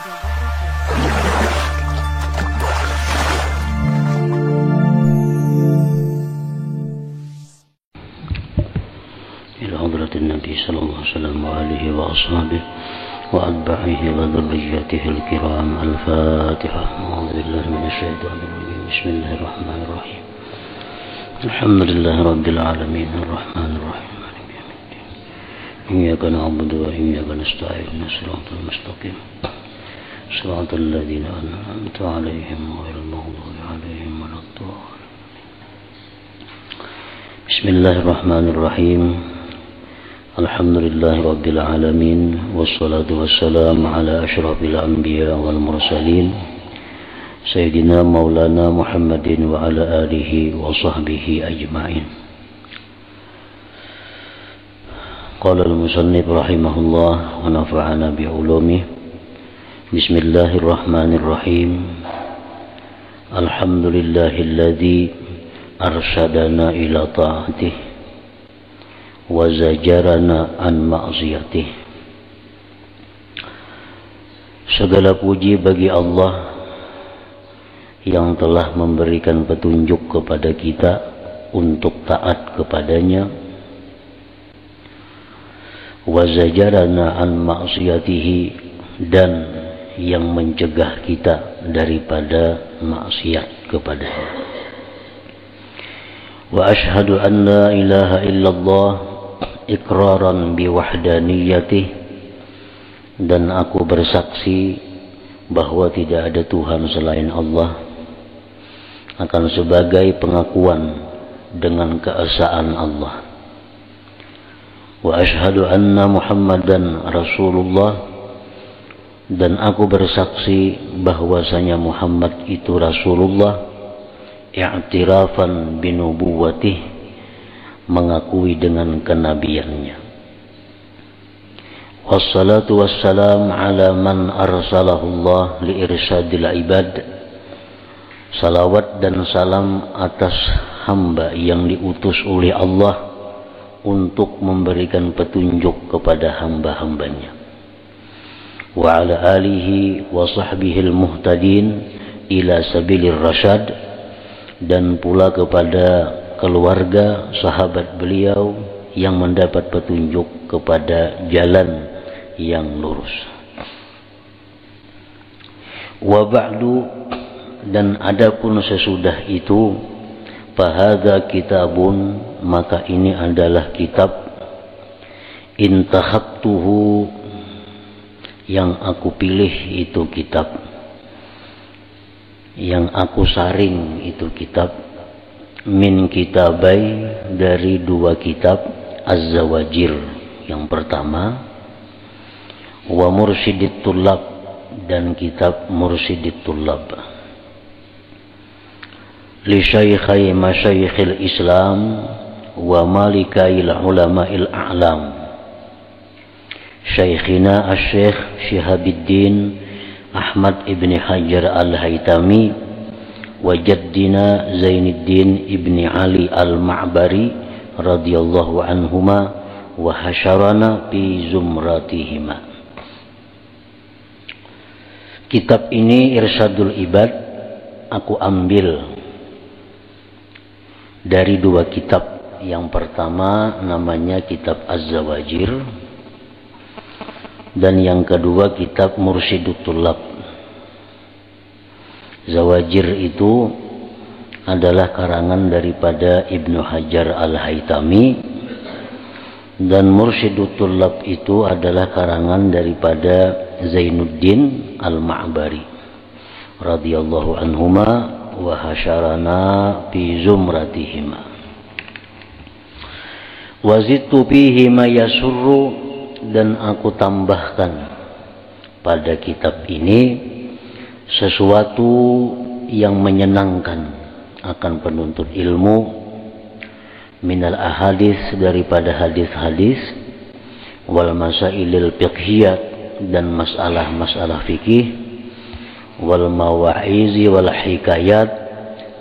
إلى حضرة النبي صلى الله عليه وسلم وآله وأصحابه وأتباعه وذريته الكرام. الفاتحة. أعوذ بالله من الشيطان الرجيم. بسم الله الرحمن الرحيم. الحمد لله رب العالمين الرحمن الرحيم مالك يوم الدين. إياك نعبد وإياك نستعين. صراط المستقيم صراط الذين أنعمت عليهم غير المغضوب عليهم ولا الضالين. بسم الله الرحمن الرحيم. الحمد لله رب العالمين والصلاة والسلام على أشرف الأنبياء والمرسلين سيدنا مولانا محمد وعلى آله وصحبه أجمعين. قال المصنف رحمه الله ونفعنا بعلومه. بسم الله الرحمن الرحيم. الحمد لله الذي أرشدنا إلى طاعته wazajarana an ma'siyatih. Segala puji bagi Allah yang telah memberikan petunjuk kepada kita untuk taat kepadanya, wazajarana an ma'siyatihi, dan yang mencegah kita daripada maksiat kepadanya. Wa ashhadu an la ilaha illallah iqraran biwahdaniyatih, dan aku bersaksi bahwa tidak ada Tuhan selain Allah, akan sebagai pengakuan dengan keesaan Allah. Wa ashhadu anna Muhammadan Rasulullah, dan aku bersaksi bahwasanya Muhammad itu Rasulullah, i'tirafan binubuwatih, mengakui dengan kenabiannya. Wassalatu wassalam ala man arsalahullah liirsyadil ibad. Salawat dan salam atas hamba yang diutus oleh Allah untuk memberikan petunjuk kepada hamba-hambanya. Wa ala alihi wa sahbihil muhtadin ila sabilir rasyad, dan pula kepada keluarga sahabat beliau yang mendapat petunjuk kepada jalan yang lurus. Wa ba'du, dan adapun sesudah itu, fahadza kitabun, maka ini adalah kitab, intakhabtuhu, yang aku pilih itu kitab, yang aku saring itu kitab, min kitabai, dari dua kitab, Az-Zawajir yang pertama, wa Mursyidit Tullab, dan kitab Mursyidit Tullab, li syaikhai masyaikhil Islam wa malikail ulama'il a'lam, syaikhina asy-syekh Syihabuddin Ahmad ibn Hajar al-Haytami wa jaddina Zainuddin ibni Ali al-Ma'bari radhiyallahu anhuma wa hasyarana fi zumratihima. Kitab ini Irsyadul Ibad aku ambil dari dua kitab. Yang pertama namanya kitab Az-Zawajir, dan yang kedua kitab Mursyidut Tullab. Zawajir itu adalah karangan daripada Ibnu Hajar al-Haytami, dan Mursyidut Tullab itu adalah karangan daripada Zainuddin al-Ma'bari radhiyallahu anhuma wa hasyarana fi zumratihima. Wazidtu fihi ma yasurru, dan aku tambahkan pada kitab ini sesuatu yang menyenangkan akan penuntut ilmu, minal ahadis, daripada hadis-hadis, wal masailil fiqhiyat, dan masalah-masalah fikih, wal mawa'izi wal hikayat,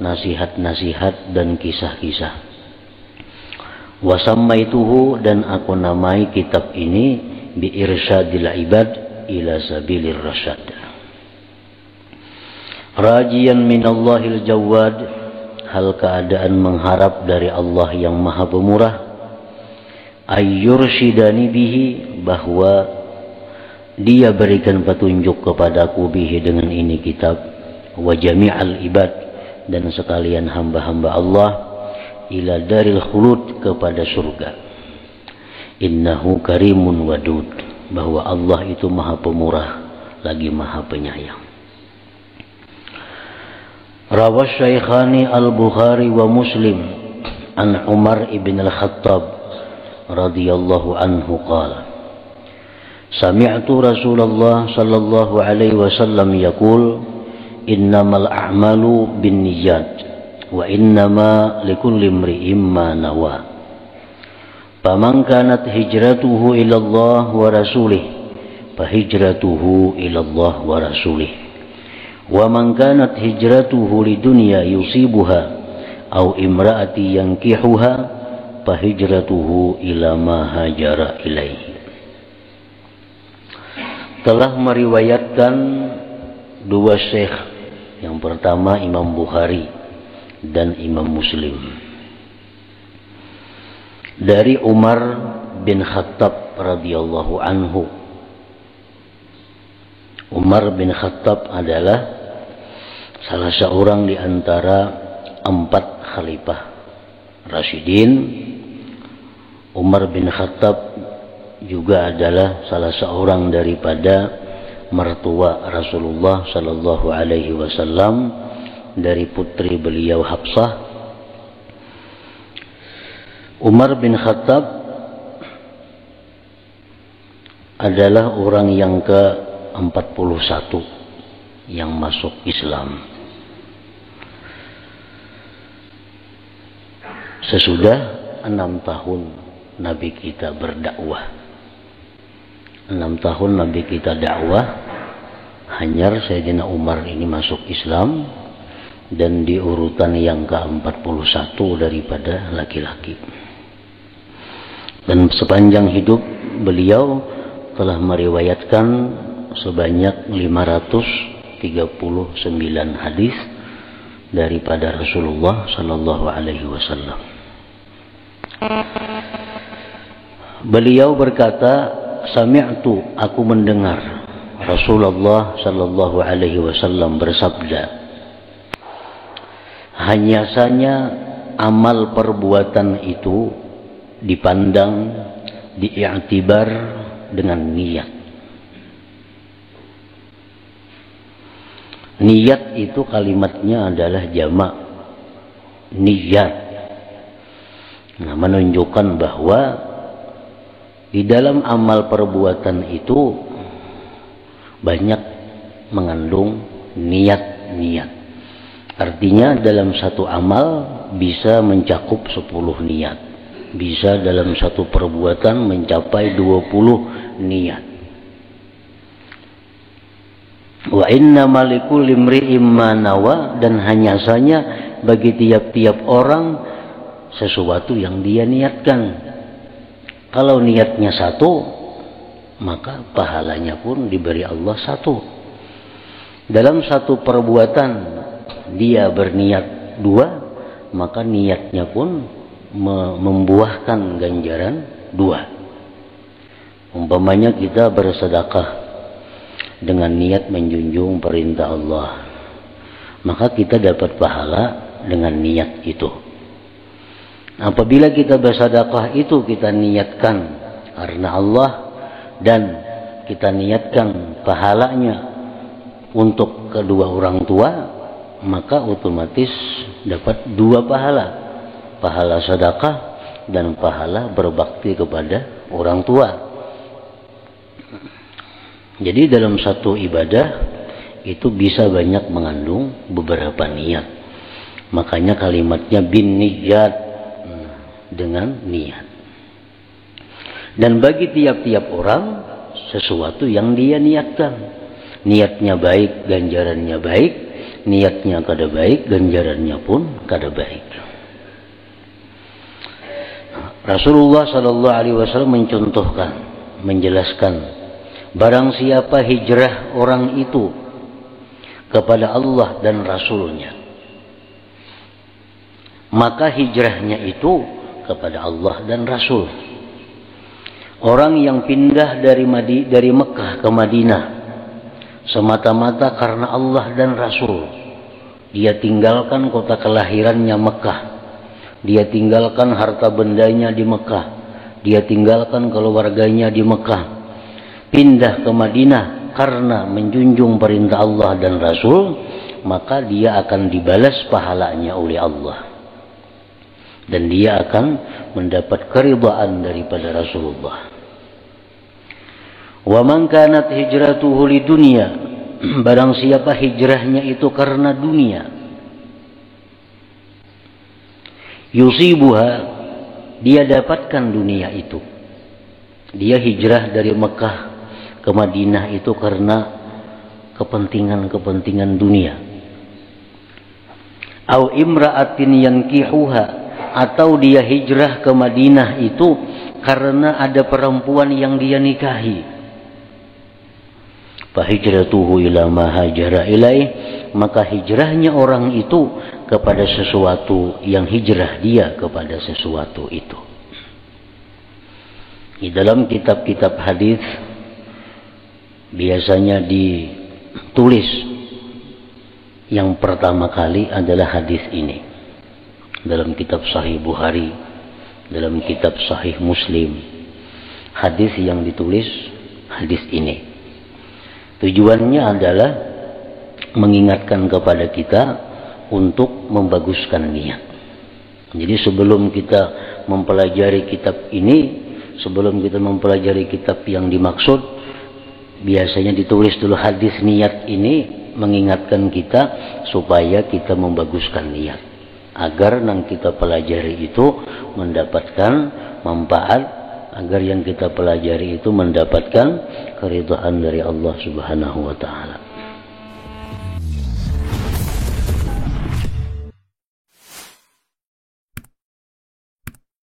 nasihat-nasihat dan kisah-kisah. Wa sammaituhu, dan aku namai kitab ini bi irsyadil ibad ila sabilir rasyad, Rajiyan minallahil jawad, hal keadaan mengharap dari Allah yang maha pemurah. Ayyursyidani bihi, bahwa dia berikan petunjuk kepadaku bihi dengan ini kitab, wa jami'al ibad, dan sekalian hamba-hamba Allah, ila daril khulud, kepada surga. Innahu karimun wadud, bahwa Allah itu maha pemurah lagi maha penyayang. Rawas Syaikhani al-Bukhari wa Muslim an Umar ibn al-Khattab radhiyallahu anhu qala sami'tu Rasulullah sallallahu alaihi wasallam yaqul innamal a'malu binniyat wa innama likulli imri'in ma nawa faman kanat hijratuhu ila Allah wa rasulih fahijratuhu ila Allah wa rasulih wa man kanat hijratuhu lidunya yusibuha aw imra'ati yankihuha fahijratuhu ila ma hajara ilaihi. Telah meriwayatkan dua syekh, yang pertama Imam Bukhari dan Imam Muslim, dari Umar bin Khattab radhiyallahu anhu. Umar bin Khattab adalah salah seorang di antara 4 khalifah Rasyidin. Umar bin Khattab juga adalah salah seorang daripada mertua Rasulullah sallallahu alaihi wasallam, dari putri beliau Hafsah. Umar bin Khattab adalah orang yang ke-41 yang masuk Islam. Sesudah 6 tahun Nabi kita berdakwah. 6 tahun Nabi kita dakwah, hanyar Sayyidina Umar ini masuk Islam, dan di urutan yang ke-41 daripada laki-laki. Dan sepanjang hidup beliau telah meriwayatkan sebanyak 539 hadis daripada Rasulullah sallallahu alaihi wasallam. Beliau berkata, sami'tu, aku mendengar Rasulullah sallallahu alaihi wasallam bersabda, hanya saja amal perbuatan itu dipandang, diiktibar dengan niat. Niat itu kalimatnya adalah jamak, niat. Nah, menunjukkan bahwa di dalam amal perbuatan itu banyak mengandung niat-niat. Artinya dalam satu amal bisa mencakup 10 niat. Bisa dalam satu perbuatan mencapai 20 niat. Wa inna malikul imri'im ma nawa, dan hanya saja bagi tiap-tiap orang sesuatu yang dia niatkan. Kalau niatnya satu, maka pahalanya pun diberi Allah satu. Dalam satu perbuatan dia berniat 2, maka niatnya pun membuahkan ganjaran 2. Umpamanya kita bersedekah dengan niat menjunjung perintah Allah, maka kita dapat pahala dengan niat itu. Apabila kita bersedekah itu kita niatkan karena Allah, dan kita niatkan pahalanya untuk kedua orang tua, maka otomatis dapat 2 pahala. Pahala sedekah dan pahala berbakti kepada orang tua. Jadi dalam satu ibadah itu bisa banyak mengandung beberapa niat. Makanya kalimatnya bin niyat, dengan niat. Dan bagi tiap-tiap orang sesuatu yang dia niatkan. Niatnya baik, ganjarannya baik. Niatnya kada baik, ganjarannya pun kada baik. Rasulullah sallallahu alaihi wasallam mencontohkan, menjelaskan, barang siapa hijrah orang itu kepada Allah dan Rasulnya, maka hijrahnya itu kepada Allah dan Rasul. Orang yang pindah dari Mekah ke Madinah semata-mata karena Allah dan Rasul, dia tinggalkan kota kelahirannya Mekah, dia tinggalkan harta bendanya di Mekah, dia tinggalkan keluarganya di Mekah, pindah ke Madinah karena menjunjung perintah Allah dan Rasul, maka dia akan dibalas pahalanya oleh Allah, dan dia akan mendapat keridhaan daripada Rasulullah. Wa man kanat hijratuhu lidunya, barang siapa hijrahnya itu karena dunia, yusibuha, dia dapatkan dunia itu. Dia hijrah dari Mekah ke Madinah itu karena kepentingan dunia. Au imra'atin yankihuha, atau dia hijrah ke Madinah itu karena ada perempuan yang dia nikahi. Fahijratuhu ila ma hajara ilaih, maka hijrahnya orang itu kepada sesuatu yang hijrah dia kepada sesuatu itu. Di dalam kitab-kitab hadis biasanya ditulis yang pertama kali adalah hadis ini. Dalam kitab Sahih Bukhari, dalam kitab Sahih Muslim, hadis yang ditulis hadis ini. Tujuannya adalah mengingatkan kepada kita untuk membaguskan niat. Jadi sebelum kita mempelajari kitab ini, sebelum kita mempelajari kitab yang dimaksud, biasanya ditulis dulu hadis niat ini, mengingatkan kita supaya kita membaguskan niat, agar yang kita pelajari itu mendapatkan manfaat, agar yang kita pelajari itu mendapatkan keridhaan dari Allah Subhanahu wa taala.